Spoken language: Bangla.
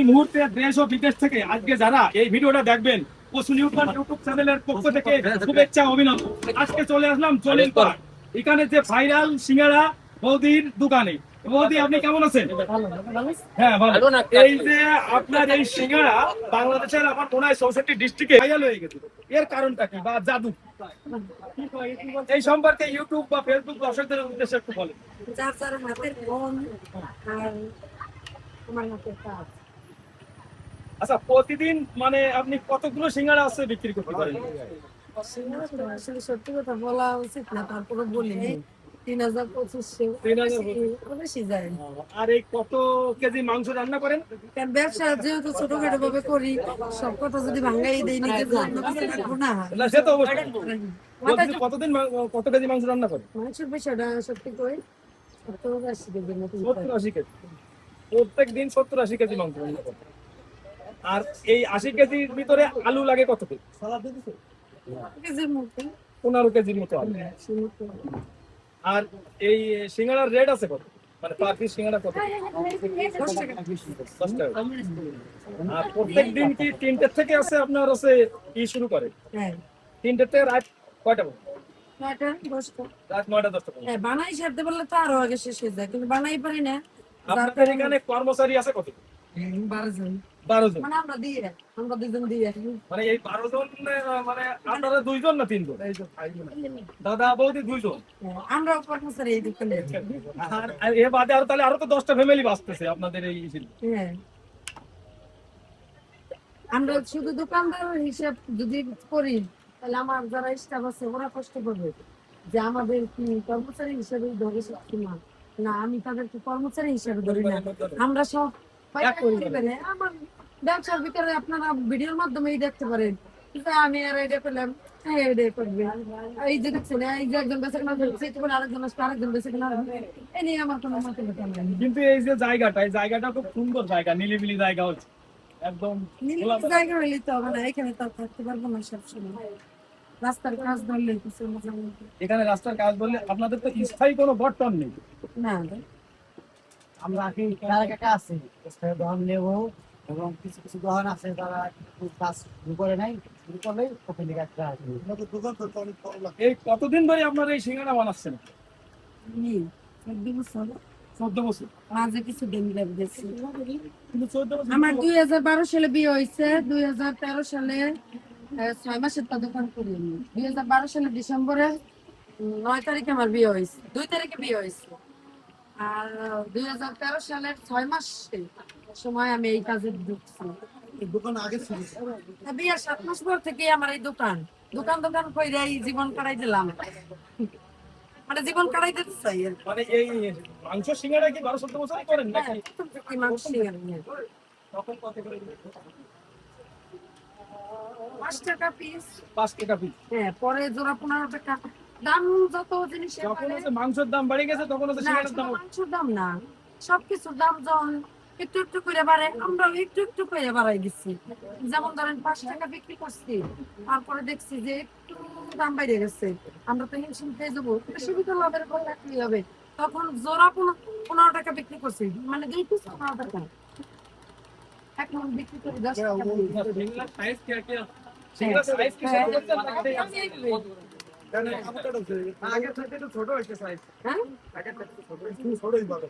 এই মুহূর্তে দেশ ও বিদেশ থেকে আজকে যারা এই ভিডিওটা দেখবেন পশু নিউটন ইউটিউব চ্যানেলের পক্ষ থেকে শুভেচ্ছা অভিনন্দন। আজকে চলে আসলাম জলিল পার্ক, এখানে যে ভাইরাল সিঙ্গারা বৌদির দোকানে। বৌদি, আপনি কেমন আছেন? হ্যাঁ, ভালো। এই যে আপনার এই সিঙ্গারা বাংলাদেশের আমার মনে হয় 64 ডিস্ট্রিক্টে ভাইরাল হয়ে গেছে, এর কারণটা কি বা জাদু এই সম্পর্কে ইউটিউব বা ফেসবুক দর্শকদের উদ্দেশ্যে একটু বলেন। যার যার হাতের ফোন আর আমার হাতের কাজ। আচ্ছা, প্রতিদিন মানে আপনি কতগুলো সিঙ্গারা আছে বিক্রি করতে পারেন? আসলে সত্যি কথা বলা উচিত না, তারপরে বলি 3,000-2500 বেশি যায়। আর এই কত কেজি মাংস রান্না করেন? কারণ ব্যবসা যেহেতু ছোটখাটো ভাবে করি, সব কথা যদি ভাঙাই দেই নিজের জন্য কিছু রাখবো না। না, সে তো অবশ্যই। বলছি, প্রতিদিন কত কেজি মাংস রান্না করেন? মাংসের বিষয়টা সত্যি কই 70-80 কেজির মতো 70-80 কেজি প্রত্যেক দিন 70-80 কেজি মাংস রান্না করেন। আর এই 80 কেজির ভিতরে আলু লাগে কত কেজি? কেজির মতো 15 কেজির মতো আলু। আর এই সিঙ্গারার রেট আছে কত, মানে পার পিস সিঙ্গারা কত? 10 টাকা। 10 টাকা। আর প্রত্যেক দিন কি 3টে থেকে আছে আপনার আছে কি শুরু করে? হ্যাঁ, 3টে থেকে রাত কয়টা পর্যন্ত? 9টা 10টা। রাত 9টা-10টা পর্যন্ত। হ্যাঁ, বানাই সারতে পারলে তো আরো আগে শেষ হয়ে যায়, কিন্তু বানাই পারি না। আপনাদের এখানে কর্মচারী আছে কত? 12 জন। 12 জন। মানে আমরা দুজন দিয়ে মানে এই 12 জন মানে আপনারা 2 জন না 3 জন? দাদা বৌদি 2 জন। আমরা কর্মচারী এই দোকানে। আর এ বাদে আরো তাহলে আরো তো 10টা ফ্যামিলি বাঁচতেছে আপনাদের এই শিল্পে। হ্যাঁ, আমরা শুধু দোকানদার হিসাব যদি করি তাহলে আমার যারা স্টাফ আছে ওরা কষ্ট করবে যে আমাদের কি কর্মচারী হিসাবে ধরে সত্যি না। না, আমি তাদেরকে কর্মচারী হিসাবে ধরি না, আমরা সব পরিবারে। আমার ব্যবসার ভিতরে আপনারা ভিডিওর মাধ্যমেই দেখতে পারেন যে আমি আর এটা পেলাম, হ্যাঁ এটা করবে। এই যে দেখছেন, এই যে একজন বেঁচে কেনা হচ্ছে, আরেকজন আসবে, আরেকজন বেঁচে কেনা হবে, এ নিয়ে আমার কোনো মত নেই। কিন্তু এই যে জায়গাটা, এই জায়গাটা খুব সুন্দর জায়গা, নিলিবিলি জায়গা হচ্ছে একদম খোলা। জায়গা হইলে তো হবে না, এখানে তো থাকতে পারবো না সবসময়। রাস্তার কাজ ধরলে কিছু এখানে রাস্তার কাজ বললে আপনাদের তো স্থায়ী কোনো বর্তমান নেই। না, আমরা কি কারাকাটা আছে দহন নেব, এবং কিছু কিছু দহন আছে তারা কাজ শুরু করে নাই, শুরু করলেই ওখানে একটা এই কতদিন ধরে আপনারা এই সিঙ্গারা বানাচ্ছেন? 14 বছর 14 বছর। মাঝে কিছু দিন গেছে। কিন্তু 14 বছর আমার 2012 সালে বিয়ে হয়েছে, 2013 সালে 6 মাসের তা দোকান করি আমি। 2012 সালে ডিসেম্বরের 9 তারিখে আমার বিয়ে হয়েছে, 2 তারিখে বিয়ে হয়েছে। আর 2013 সালের 6 মাস সময় আমি এই কাজে ঢুকছি। দোকান আগে ছিল বিয়ের 7 মাস পর থেকে আমার এই দোকান দোকান কইরাই জীবন কাটাই দিলাম, মানে জীবন কাটাই দিতে চাই আর কি। মানে এই মাংস সিঙ্গারা কি 12-14 বছরই করেন নাকি? প্রথম থেকে মাংস নিয়ে তখন কত করে? 5 টাকা পিস। 5 টাকা পিস। হ্যাঁ, পরে জোড়া 15 টাকা। দাম যত জিনিসের যখন বাড়ে, হচ্ছে মাংসের দাম বেড়ে গেছে তখন হচ্ছে না সিঙ্গারার শুধু দাম। মাংসের দাম না, সবকিছুর দাম যখন একটু একটু করে বাড়ে, আমরা একটু একটু করে বাড়াই দিচ্ছি। যেমন ধরেন 5 টাকা বিক্রি করছি, তারপরে দেখছি যে একটু দাম বেড়ে গেছে, আমরা তো হিমশিম খেয়ে যাবো, সীমিত লাভের কথা কি হবে, তখন জোড়া 15 টাকা বিক্রি করছি, মানে 2 পিস 15 টাকা। এখন বিক্রি করি 10 টাকা। সিঙ্গারার সাইজ কি সিঙ্গারার সাইজ কি ছোট করতে নাকি? আগে থেকে একটু ছোট হয়েছে সাইজ। হ্যাঁ, আগে থেকে ছোট হয়েছে, ছোটই ভালো।